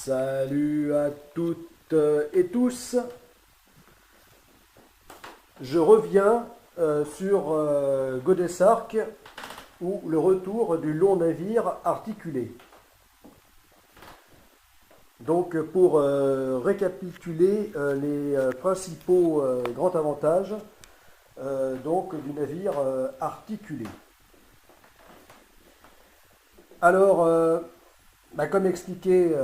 Salut à toutes et tous. Je reviens sur Godesarc ou le retour du long navire articulé. Donc pour récapituler les principaux grands avantages donc, du navire articulé. Alors, comme expliqué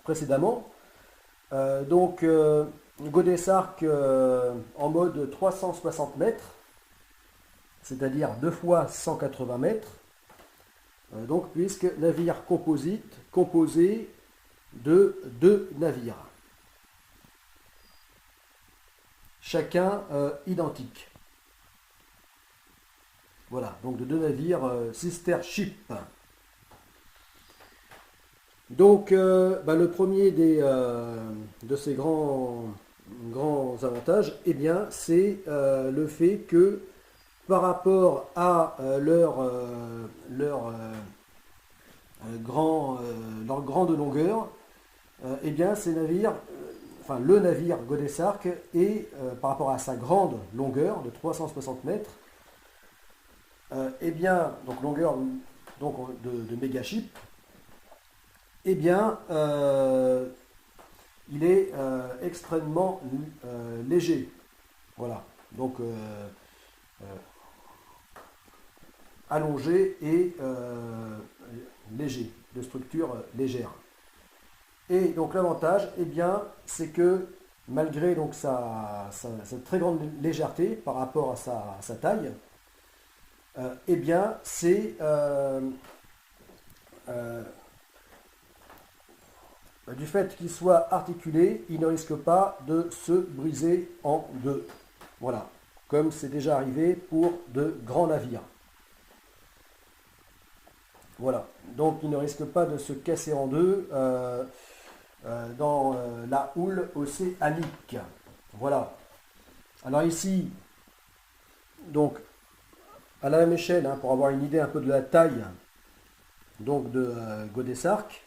précédemment, Godesarc en mode 360 mètres, c'est-à-dire 2 fois 180 mètres, puisque navire composite composé de 2 navires, chacun identique. Voilà, donc de 2 navires sister ship. Donc, le premier de ces grands avantages, c'est le fait que par rapport à leur grande longueur, ces navires, le navire Godesarc est, par rapport à sa grande longueur de 360 mètres, donc longueur de mégaship, il est extrêmement léger. Voilà, donc allongé et léger, de structure légère. Et donc l'avantage, c'est que malgré donc sa très grande légèreté par rapport à sa taille, c'est du fait qu'il soit articulé, il ne risque pas de se briser en deux. Voilà, comme c'est déjà arrivé pour de grands navires. Voilà, donc il ne risque pas de se casser en deux dans la houle océanique. Voilà. Alors ici, donc à la même échelle, pour avoir une idée un peu de la taille donc de Godesarc,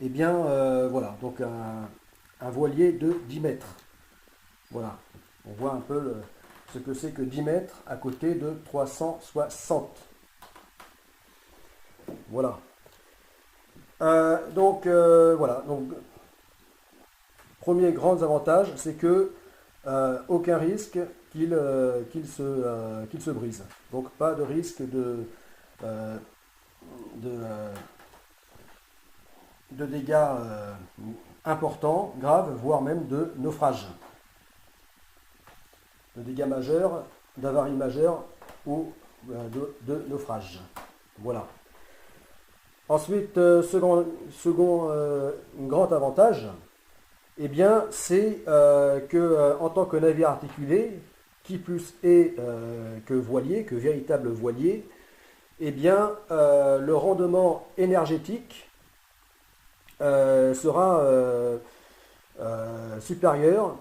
voilà, donc un voilier de 10 mètres. Voilà, on voit un peu ce que c'est que 10 mètres à côté de 360. Voilà. Voilà, donc premier grand avantage, c'est que aucun risque qu'il se brise. Donc pas de risque de dégâts importants, graves, voire même de naufrage. De dégâts majeurs, d'avaries majeures ou de naufrage. Voilà. Ensuite, second grand avantage, c'est que en tant que navire articulé, qui plus est que voilier, que véritable voilier, le rendement énergétique sera supérieur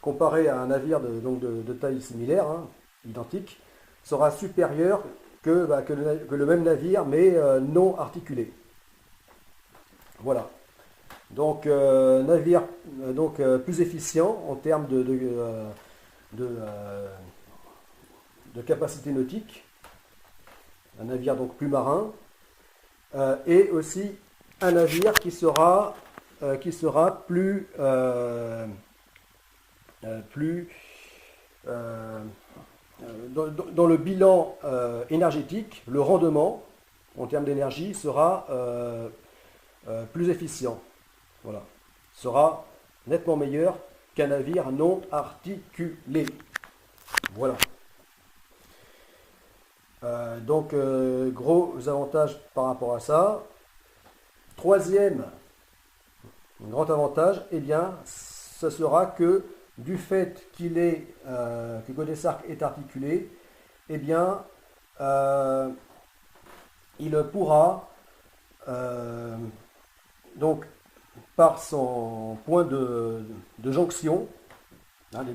comparé à un navire de taille similaire, identique, sera supérieur que le même navire mais non articulé. Voilà. Donc navire plus efficient en termes de capacité nautique, un navire donc plus marin, et aussi un navire qui sera plus dans le bilan énergétique, le rendement en termes d'énergie sera plus efficient. Voilà, sera nettement meilleur qu'un navire non articulé. Voilà. Gros avantages par rapport à ça. Troisième grand avantage, ce sera que du fait que Godesarc est articulé, il pourra donc par son point de jonction, les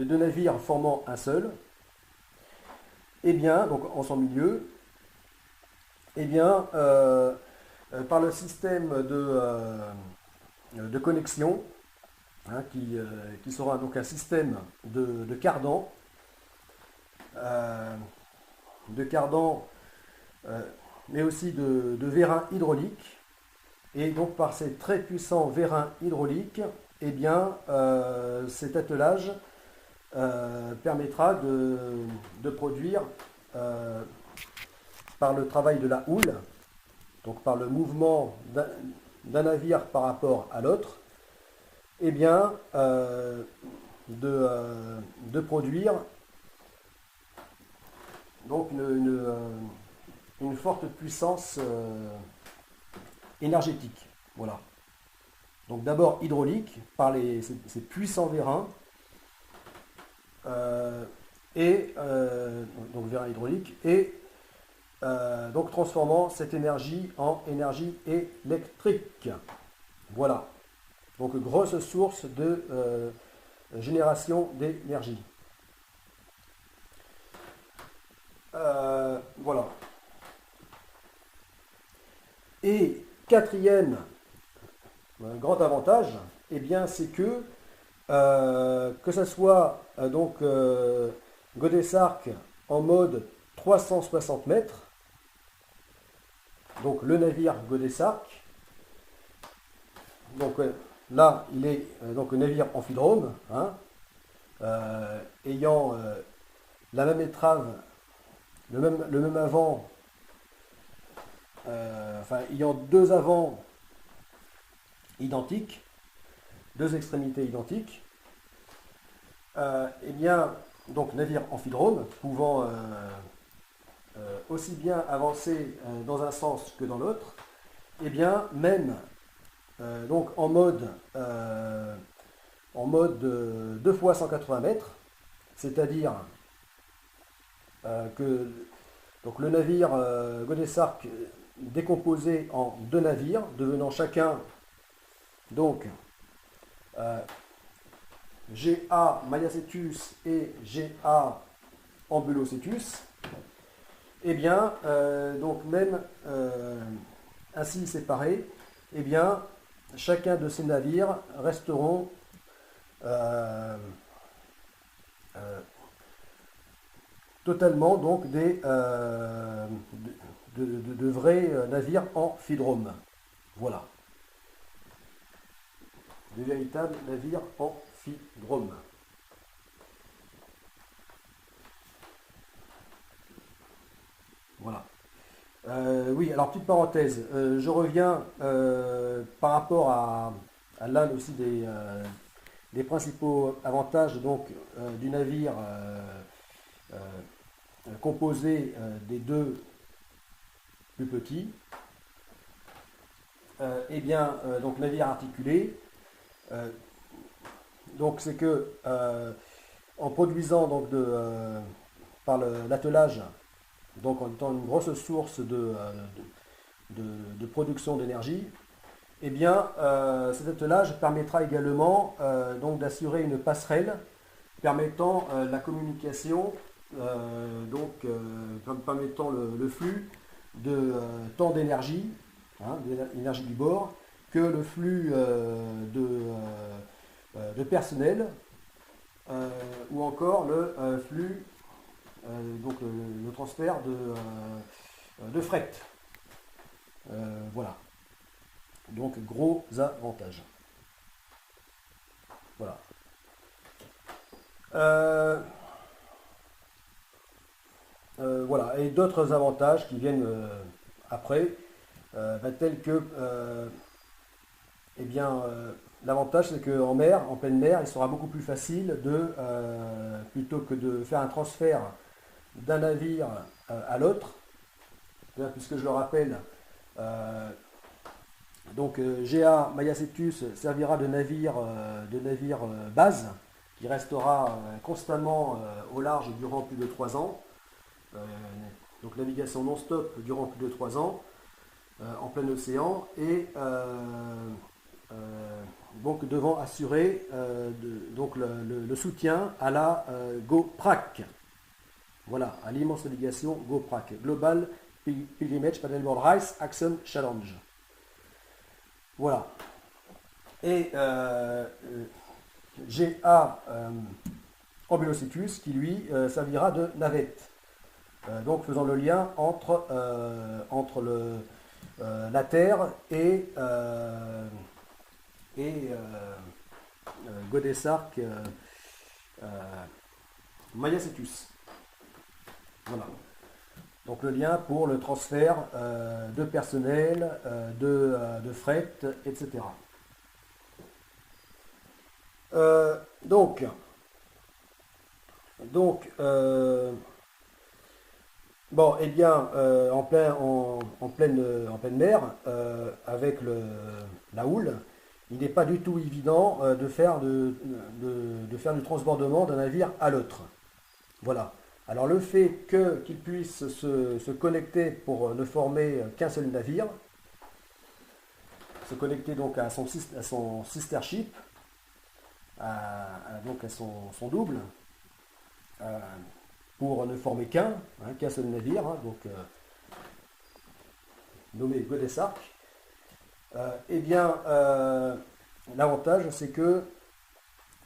deux navires formant un seul, donc en son milieu, par le système de connexion, hein, qui sera donc un système de cardan, de cardan, mais aussi de vérins hydrauliques. Et donc par ces très puissants vérins hydrauliques, eh bien, cet attelage permettra de produire, par le travail de la houle, donc par le mouvement d'un navire par rapport à l'autre, eh bien, de produire donc une forte puissance énergétique. Voilà. Donc d'abord hydraulique, par ces puissants vérins, donc vérins hydrauliques, et donc transformant cette énergie en énergie électrique. Voilà. Donc grosse source de génération d'énergie. Voilà. Et quatrième grand avantage, eh bien, c'est que ce soit donc Godesarc en mode 360 mètres, donc le navire Godesarc, donc là il est donc le navire amphidrome, hein, ayant la même étrave, le même avant, enfin ayant deux avants identiques, deux extrémités identiques, eh bien, donc navire amphidrome, pouvant aussi bien avancer dans un sens que dans l'autre, eh bien, même donc en mode 2 fois 180 mètres, c'est-à-dire que donc le navire Godesarc décomposé en deux navires, devenant chacun donc GA Mayacetus et GA Ambulocetus, eh bien, donc même ainsi séparés, eh bien, chacun de ces navires resteront totalement donc de vrais navires amphidromes. Voilà. De véritables navires amphidromes. Voilà. Oui, alors petite parenthèse, je reviens par rapport à l'un aussi des principaux avantages donc, du navire composé des deux plus petits. Eh bien, donc navire articulé, donc c'est que en produisant donc par l'attelage, donc en étant une grosse source de production d'énergie, eh bien cet attelage permettra également donc d'assurer une passerelle permettant la communication, permettant le flux de tant d'énergie, hein, d'énergie du bord, que le flux de personnel, ou encore le flux, donc le transfert de fret. Voilà. Donc gros avantages. Voilà. Voilà. Et d'autres avantages qui viennent après, tels que eh bien, l'avantage c'est qu'en mer, en pleine mer, il sera beaucoup plus facile plutôt que de faire un transfert d'un navire à l'autre, puisque je le rappelle, donc GA Mayacetus servira de navire base, qui restera constamment au large durant plus de 3 ans, donc navigation non-stop durant plus de 3 ans, en plein océan, et donc devant assurer donc le soutien à la GoPrac. Voilà, à l'immense navigation GoPrac, Global Pilgrimage Paddleboard Race Action Challenge. Voilà. Et GA Ambulocetus qui lui servira de navette. Donc faisant le lien entre la Terre et Godesarque Mayacetus. Voilà. Donc le lien pour le transfert de personnel, de fret, etc. Donc, bon, eh bien, en pleine mer, avec la houle, il n'est pas du tout évident de faire du transbordement d'un navire à l'autre. Voilà. Alors le fait qu'il puisse se connecter pour ne former qu'un seul navire, se connecter donc à son sister ship, donc à son double, pour ne former qu'un seul navire, donc nommé Godesarque, eh bien, l'avantage c'est que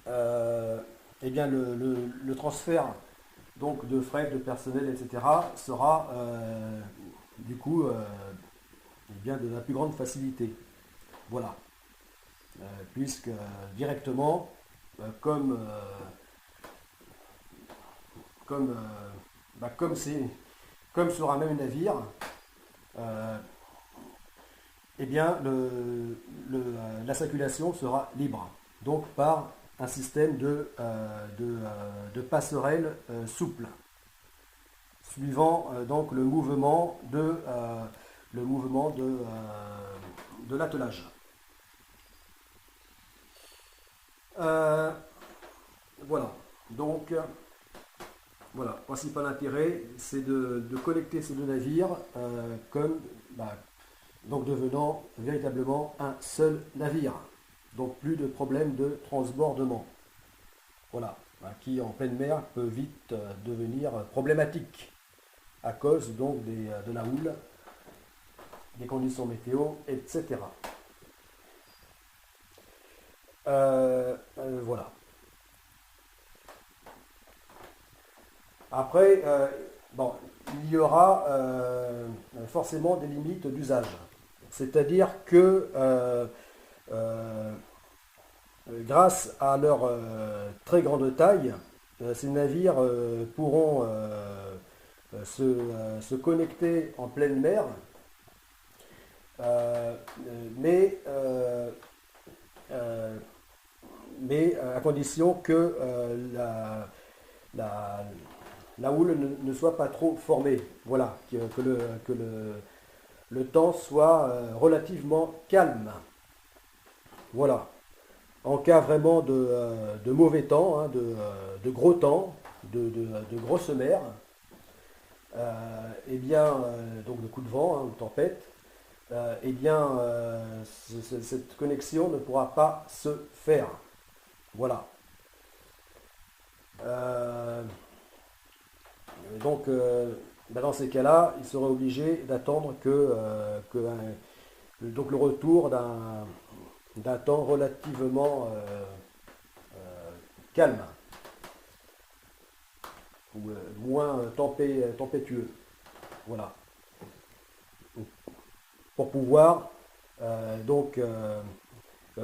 eh bien, le transfert donc, de frais, de personnel, etc. sera du coup eh bien, de la plus grande facilité. Voilà. Puisque directement, comme sur un même navire, eh bien, la circulation sera libre. Donc par un système de passerelles souples, suivant donc le mouvement de l'attelage. Voilà. Donc, voilà, principal intérêt, c'est de connecter ces deux navires donc devenant véritablement un seul navire. Donc plus de problème de transbordement. Voilà, qui en pleine mer peut vite devenir problématique à cause donc de la houle, des conditions météo, etc. Voilà. Après, bon, il y aura forcément des limites d'usage. C'est-à-dire que grâce à leur très grande taille, ces navires pourront se connecter en pleine mer, mais à condition que la houle ne soit pas trop formée. Voilà, que le temps soit relativement calme. Voilà. En cas vraiment de mauvais temps, de gros temps, de grosses mers, eh bien, donc de coups de vent, de tempête, eh bien, cette connexion ne pourra pas se faire. Voilà. Donc, dans ces cas-là, il serait obligé d'attendre donc le retour d'un temps relativement calme ou moins tempétueux. Voilà. Pour pouvoir donc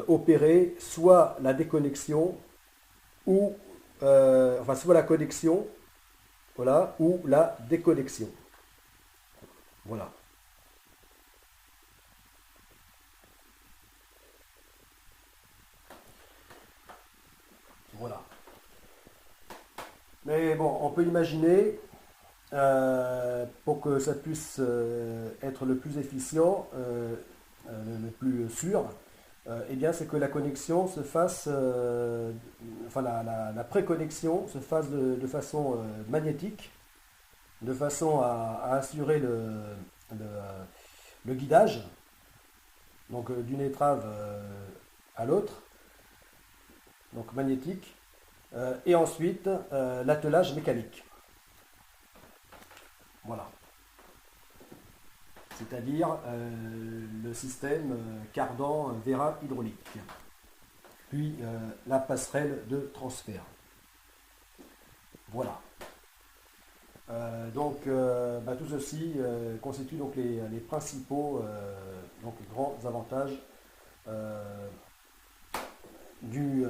opérer soit la déconnexion ou soit la connexion, voilà, ou la déconnexion. Voilà. Voilà. Mais bon, on peut imaginer, pour que ça puisse être le plus efficient, le plus sûr, eh bien, c'est que la connexion se fasse, la préconnexion se fasse de façon magnétique, de façon à assurer le guidage, donc d'une étrave à l'autre, donc magnétique, et ensuite l'attelage mécanique. Voilà. c'est-à-dire le système cardan-vérin hydraulique, puis la passerelle de transfert. Voilà. Tout ceci constitue donc les principaux les grands avantages du,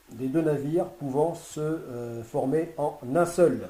des deux navires pouvant se former en un seul.